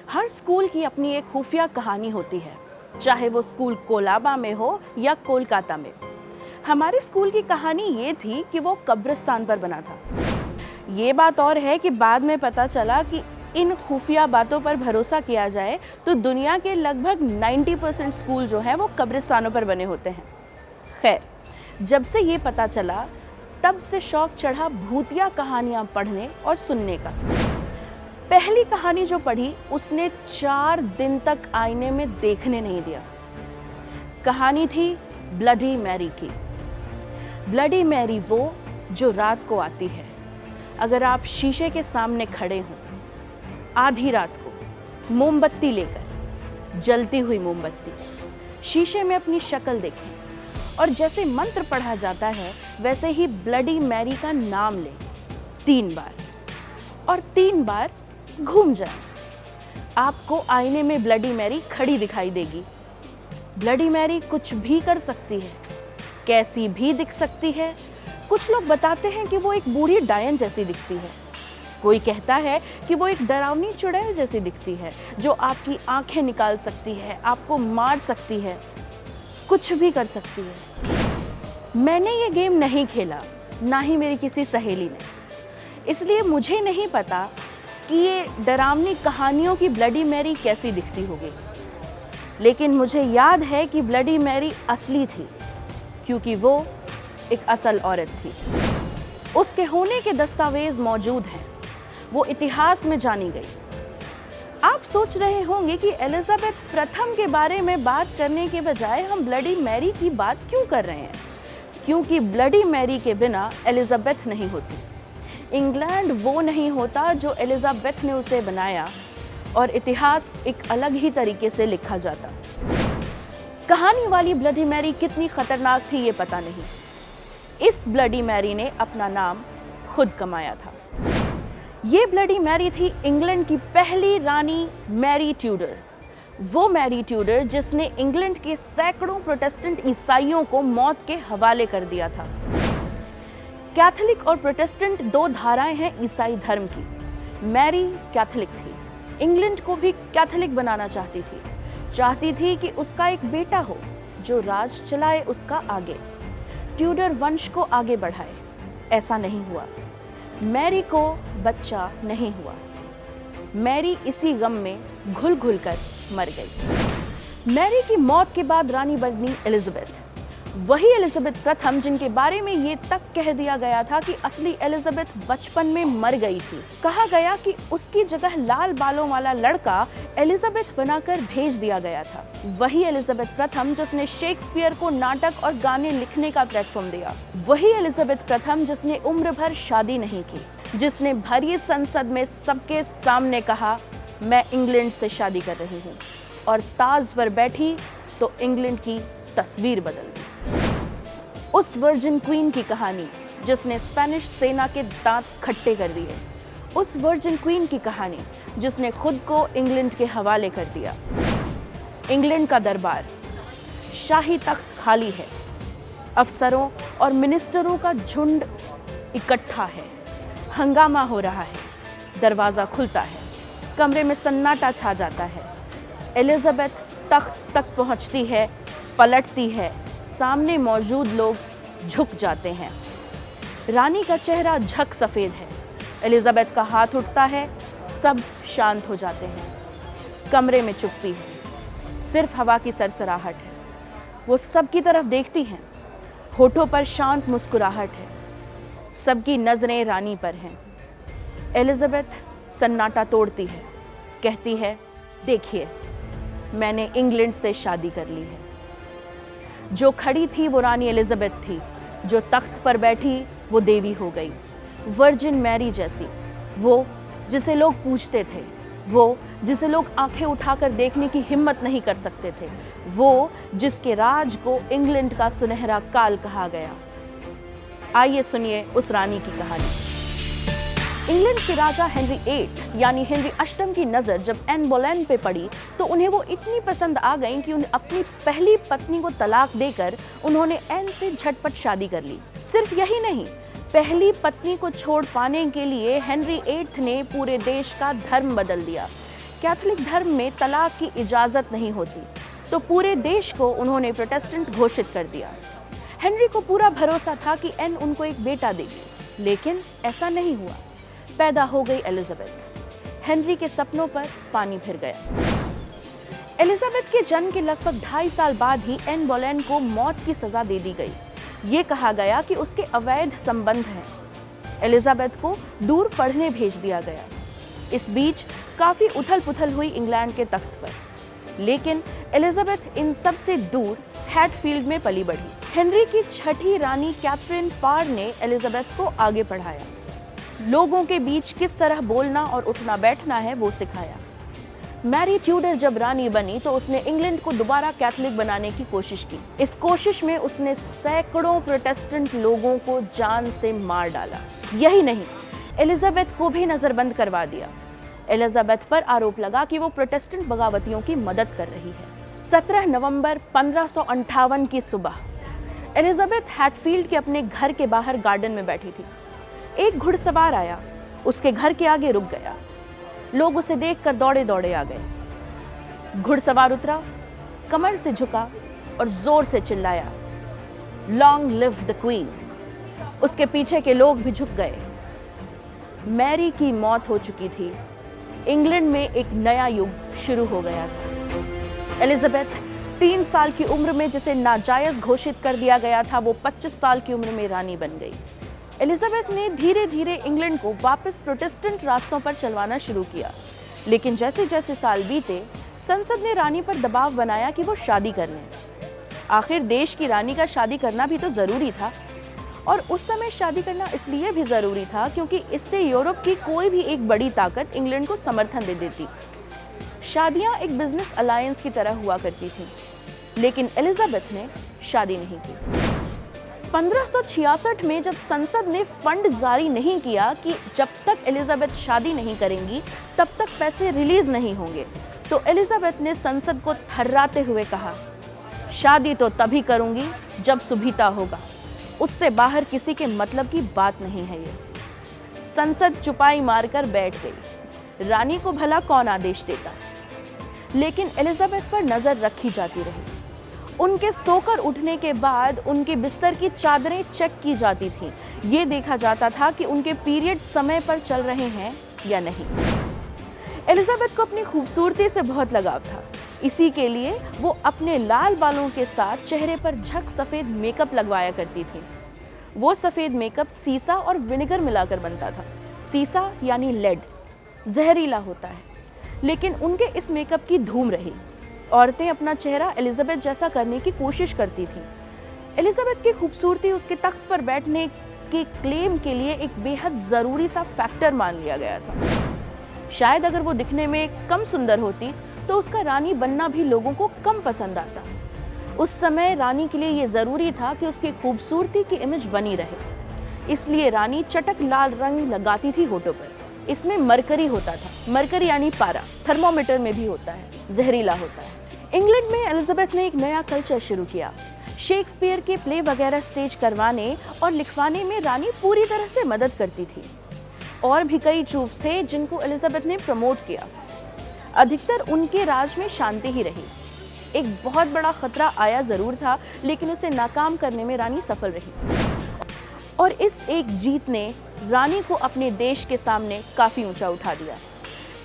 हर school की अपनी एक खुफिया कहानी होती है, चाहे वो स्कूल कोलाबा में हो या कोलकाता में। हमारे स्कूल की कहानी ये थी कि वो कब्रिस्तान पर बना था। ये बात और है कि बाद में पता चला कि इन खुफिया बातों पर भरोसा किया जाए तो दुनिया के लगभग 90% स्कूल जो हैं वो कब्रिस्तानों पर बने होते हैं। खैर, जब से ये पता चला तब से शौक चढ़ा भूतिया कहानियाँ पढ़ने और सुनने का। पहली कहानी जो पढ़ी उसने 4 दिन तक आईने में देखने नहीं दिया। कहानी थी ब्लडी मैरी की। ब्लडी मैरी वो जो रात को आती है। अगर आप शीशे के सामने खड़े हों आधी रात को, मोमबत्ती लेकर, जलती हुई मोमबत्ती, शीशे में अपनी शक्ल देखें और जैसे मंत्र पढ़ा जाता है वैसे ही ब्लडी मैरी का नाम लें 3 बार और 3 बार घूम जाए, आपको आईने में ब्लडी मैरी खड़ी दिखाई देगी। ब्लडी मैरी कुछ भी कर सकती है, कैसी भी दिख सकती है। कुछ लोग बताते हैं कि वो एक बूढ़ी डायन जैसी दिखती है, कोई कहता है कि वो एक डरावनी चुड़ैल जैसी दिखती है जो आपकी आंखें निकाल सकती है, आपको मार सकती है, कुछ भी कर सकती है। मैंने ये गेम नहीं खेला, ना ही मेरी किसी सहेली ने, इसलिए मुझे नहीं पता कि ये डरावनी कहानियों की ब्लडी मैरी कैसी दिखती होगी। लेकिन मुझे याद है कि ब्लडी मैरी असली थी, क्योंकि वो एक असल औरत थी। उसके होने के दस्तावेज मौजूद हैं, वो इतिहास में जानी गई। आप सोच रहे होंगे कि एलिजाबेथ प्रथम के बारे में बात करने के बजाय हम ब्लडी मैरी की बात क्यों कर रहे हैं? क्योंकि ब्लडी मैरी के बिना एलिजाबेथ नहीं होती। इंग्लैंड वो नहीं होता जो एलिजाबेथ ने उसे बनाया और इतिहास एक अलग ही तरीके से लिखा जाता। कहानी वाली ब्लडी मैरी कितनी खतरनाक थी ये पता नहीं। इस ब्लडी मैरी ने अपना नाम खुद कमाया था। ये ब्लडी मैरी थी इंग्लैंड की पहली रानी मैरी ट्यूडर। वो मैरी ट्यूडर जिसने इंग्लैंड के सैकड़ों प्रोटेस्टेंट ईसाइयों को मौत के हवाले कर दिया था। कैथोलिक और प्रोटेस्टेंट 2 धाराएं हैं ईसाई धर्म की। मैरी कैथोलिक थी, इंग्लैंड को भी कैथोलिक बनाना चाहती थी कि उसका एक बेटा हो जो राज चलाए उसका आगे, ट्यूडर वंश को आगे बढ़ाए। ऐसा नहीं हुआ। मैरी को बच्चा नहीं हुआ। मैरी इसी गम में घुल कर मर गई। मैरी की मौत के बाद रानी बनी एलिजाबेथ, वही एलिजाबेथ प्रथम जिनके बारे में ये तक कह दिया गया था कि असली एलिजाबेथ बचपन में मर गई थी। कहा गया कि उसकी जगह लाल बालों वाला लड़का एलिजाबेथ बनाकर भेज दिया गया था। वही एलिजाबेथ प्रथम जिसने शेक्सपियर को नाटक और गाने लिखने का प्लेटफॉर्म दिया। वही एलिजाबेथ प्रथम जिसने उम्र भर शादी नहीं की, जिसने भरी संसद में सबके सामने कहा मैं इंग्लैंड से शादी कर रही हूँ, और ताज पर बैठी तो इंग्लैंड की तस्वीर बदल दी। उस वर्जिन क्वीन की कहानी जिसने स्पेनिश सेना के दांत खट्टे कर दिए। उस वर्जिन क्वीन की कहानी जिसने खुद को इंग्लैंड के हवाले कर दिया। इंग्लैंड का दरबार, शाही तख्त खाली है, अफसरों और मिनिस्टरों का झुंड इकट्ठा है, हंगामा हो रहा है, दरवाज़ा खुलता है, कमरे में सन्नाटा छा जाता है। एलिजाबेथ तख्त तक पहुंचती है, पलटती है, सामने मौजूद लोग झुक जाते हैं। रानी का चेहरा झक सफ़ेद है। एलिजाबेथ का हाथ उठता है, सब शांत हो जाते हैं। कमरे में चुप्पी है, सिर्फ हवा की सरसराहट है। वो सबकी तरफ देखती हैं, होठों पर शांत मुस्कुराहट है, सबकी नज़रें रानी पर हैं। एलिजाबेथ सन्नाटा तोड़ती है, कहती है, देखिए मैंने इंग्लैंड से शादी कर ली है। जो खड़ी थी वो रानी एलिजाबेथ थी, जो तख्त पर बैठी वो देवी हो गई, वर्जिन मैरी जैसी। वो जिसे लोग पूछते थे, वो जिसे लोग आंखें उठाकर देखने की हिम्मत नहीं कर सकते थे, वो जिसके राज को इंग्लैंड का सुनहरा काल कहा गया। आइए सुनिए उस रानी की कहानी। इंग्लैंड के राजा हेनरी 8 यानी हेनरी अष्टम की नज़र जब एन बोलेन पे पड़ी तो उन्हें वो इतनी पसंद आ गई कि उन्हें अपनी पहली पत्नी को तलाक देकर उन्होंने एन से झटपट शादी कर ली। सिर्फ यही नहीं, पहली पत्नी को छोड़ पाने के लिए हेनरी 8 ने पूरे देश का धर्म बदल दिया। कैथोलिक धर्म में तलाक की इजाजत नहीं होती, तो पूरे देश को उन्होंने प्रोटेस्टेंट घोषित कर दिया। हेनरी को पूरा भरोसा था कि एन उनको एक बेटा देगी, लेकिन ऐसा नहीं हुआ। पैदा हो गई एलिजाबेथ। हेनरी के सपनों पर पानी फिर गया। एलिजाबेथ के जन्म के लगभग 2.5 साल बाद ही एन बोलेन को मौत की सजा दे दी गई। ये कहा गया कि उसके अवैध संबंध हैं। एलिजाबेथ को दूर पढ़ने भेज दिया गया। इस बीच काफी उथल-पुथल हुई इंग्लैंड के तख्त पर, लेकिन एलिजाबेथ इन सब से दूर हैटफील्ड में पली बढ़ी। हेनरी की छठी रानी कैथरीन पार ने एलिजाबेथ को आगे पढ़ाया, लोगों के बीच किस तरह बोलना और उठना बैठना है वो सिखाया। मैरी ट्यूडर जब रानी बनी तो उसने इंग्लैंड को दोबारा कैथोलिक बनाने की कोशिश की। इस कोशिश में उसने सैकड़ों प्रोटेस्टेंट लोगों को जान से मार डाला। यही नहीं, एलिजाबेथ को भी नजरबंद करवा दिया। एलिजाबेथ पर आरोप लगा कि वो प्रोटेस्टेंट बगावतियों की मदद कर रही है। 17 नवंबर 1558 की सुबह एलिजाबेथ हैटफील्ड के अपने घर के बाहर गार्डन में बैठी थी। एक घुड़सवार आया, उसके घर के आगे रुक गया। लोग उसे देखकर दौड़े दौड़े आ गए। घुड़सवार उतरा, कमर से झुका और जोर से चिल्लाया, लॉन्ग लिव द क्वीन। उसके पीछे के लोग भी झुक गए। मैरी की मौत हो चुकी थी। इंग्लैंड में एक नया युग शुरू हो गया था। एलिजाबेथ 3 साल की उम्र में जिसे नाजायज घोषित कर दिया गया था, वो 25 साल की उम्र में रानी बन गई। एलिजाबेथ ने धीरे धीरे इंग्लैंड को वापस प्रोटेस्टेंट रास्तों पर चलवाना शुरू किया, लेकिन जैसे जैसे साल बीते, संसद ने रानी पर दबाव बनाया कि वो शादी कर लें। आखिर देश की रानी का शादी करना भी तो जरूरी था, और उस समय शादी करना इसलिए भी जरूरी था क्योंकि इससे यूरोप की कोई भी एक बड़ी ताकत इंग्लैंड को समर्थन दे देती। शादियां एक बिजनेस अलायंस की तरह हुआ करती थी, लेकिन एलिजाबेथ ने शादी नहीं की। 1566 में जब संसद ने फंड जारी नहीं किया कि जब तक एलिजाबेथ शादी नहीं करेंगी तब तक पैसे रिलीज नहीं होंगे, तो एलिजाबेथ ने संसद को थर्राते हुए कहा, शादी तो तभी करूंगी जब सुबीता होगा, उससे बाहर किसी के मतलब की बात नहीं है ये। संसद चुपाई मारकर बैठ गई। रानी को भला कौन आदेश देता, लेकिन एलिजाबेथ पर नजर रखी जाती रही। उनके सोकर उठने के बाद उनके बिस्तर की चादरें चेक की जाती थीं। ये देखा जाता था कि उनके पीरियड समय पर चल रहे हैं या नहीं। एलिजाबेथ को अपनी खूबसूरती से बहुत लगाव था। इसी के लिए वो अपने लाल बालों के साथ चेहरे पर झक सफेद मेकअप लगवाया करती थी। वो सफेद मेकअप सीसा और विनेगर मिलाकर बनता था। सीसा यानी लेड, जहरीला होता है, लेकिन उनके इस मेकअप की धूम रही। औरतें अपना चेहरा एलिजाबेथ जैसा करने की कोशिश करती थीं। एलिजाबेथ की खूबसूरती उसके तख्त पर बैठने के क्लेम के लिए एक बेहद ज़रूरी सा फैक्टर मान लिया गया था। शायद अगर वो दिखने में कम सुंदर होती तो उसका रानी बनना भी लोगों को कम पसंद आता। उस समय रानी के लिए ये ज़रूरी था कि उसकी खूबसूरती की इमेज बनी रहे, इसलिए रानी चटक लाल रंग लगाती थी होठों पर। इसमें मरकरी होता था। मरकरी यानी पारा, थर्मोमीटर में भी होता है, जहरीला होता है। इंग्लैंड में एलिजाबेथ ने एक नया कल्चर शुरू किया। शेक्सपियर के प्ले वगैरह स्टेज करवाने और लिखवाने में रानी पूरी तरह से मदद करती थी। और भी कई ट्रूप्स थे जिनको एलिजाबेथ ने प्रमोट किया। अधिकतर उनके राज में शांति ही रही। एक बहुत बड़ा खतरा आया जरूर था, लेकिन उसे नाकाम करने में रानी सफल रही। और इस एक जीत ने रानी को अपने देश के सामने काफी ऊंचा उठा दिया।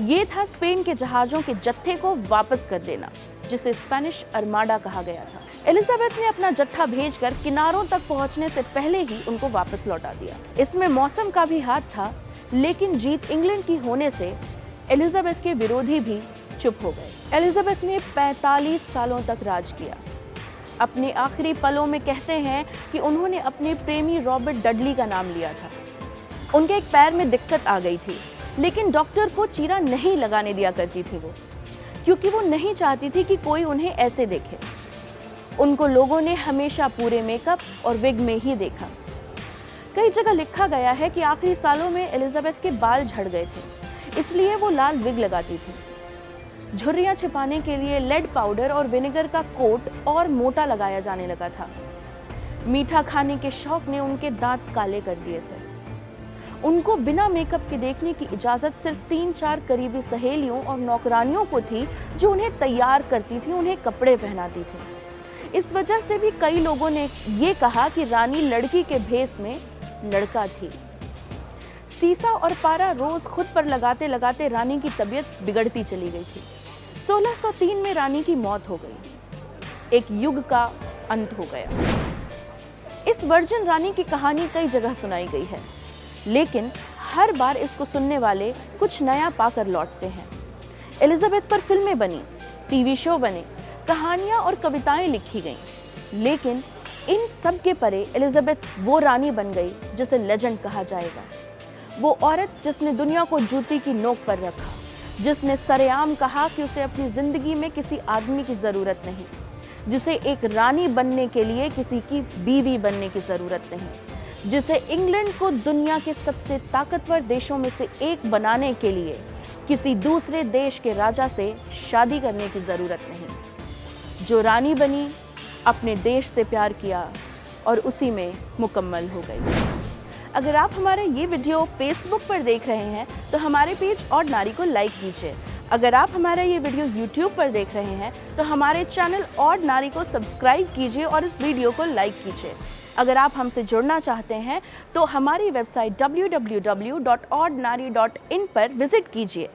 ये था स्पेन के जहाजों के जत्थे को वापस कर देना, जिसे स्पेनिश अर्माडा कहा गया था। एलिजाबेथ ने अपना जत्था भेजकर किनारों तक पहुंचने से पहले ही उनको वापस लौटा दिया। इसमें मौसम का भी हाथ था, लेकिन जीत इंग्लैंड की होने से एलिजाबेथ के विरोधी भी चुप हो गए। एलिजाबेथ ने 45 सालों तक राज किया। अपने आखिरी पलों में कहते हैं कि उन्होंने अपने प्रेमी रॉबर्ट डडली का नाम लिया था। उनके एक पैर में दिक्कत आ गई थी, लेकिन डॉक्टर को चीरा नहीं लगाने दिया करती थी वो, क्योंकि वो नहीं चाहती थी कि कोई उन्हें ऐसे देखे। उनको लोगों ने हमेशा पूरे मेकअप और विग में ही देखा। कई जगह लिखा गया है कि आखिरी सालों में एलिजाबेथ के बाल झड़ गए थे, इसलिए वो लाल विग लगाती थी। झुर्रियां छिपाने के लिए लेड पाउडर और विनेगर का कोट और मोटा लगाया जाने लगा था। मीठा खाने के शौक ने उनके दांत काले कर दिए थे। उनको बिना मेकअप के देखने की इजाज़त सिर्फ 3-4 करीबी सहेलियों और नौकरानियों को थी, जो उन्हें तैयार करती थी, उन्हें कपड़े पहनाती थी। इस वजह से भी कई लोगों ने ये कहा कि रानी लड़की के भेष में लड़का थी। सीसा और पारा रोज खुद पर लगाते लगाते रानी की तबीयत बिगड़ती चली गई थी। 1603 में रानी की मौत हो गई। एक युग का अंत हो गया। इस वर्जिन रानी की कहानी कई जगह सुनाई गई है, लेकिन हर बार इसको सुनने वाले कुछ नया पाकर लौटते हैं। एलिजाबेथ पर फिल्में बनी, टीवी शो बने, कहानियां और कविताएं लिखी गईं, लेकिन इन सब के परे एलिजाबेथ वो रानी बन गई जिसे लेजेंड कहा जाएगा। वो औरत जिसने दुनिया को जूती की नोक पर रखा, जिसने सरेआम कहा कि उसे अपनी जिंदगी में किसी आदमी की जरूरत नहीं, जिसे एक रानी बनने के लिए किसी की बीवी बनने की जरूरत नहीं, जिसे इंग्लैंड को दुनिया के सबसे ताकतवर देशों में से एक बनाने के लिए किसी दूसरे देश के राजा से शादी करने की जरूरत नहीं, जो रानी बनी, अपने देश से प्यार किया और उसी में मुकम्मल हो गई। अगर आप हमारा ये वीडियो फेसबुक पर देख रहे हैं तो हमारे पेज ऑड नारी को लाइक कीजिए। अगर आप हमारा ये वीडियो यूट्यूब पर देख रहे हैं तो हमारे चैनल ऑड नारी को सब्सक्राइब कीजिए और इस वीडियो को लाइक कीजिए। अगर आप हमसे जुड़ना चाहते हैं तो हमारी वेबसाइट www.ordnari.in पर विजिट कीजिए।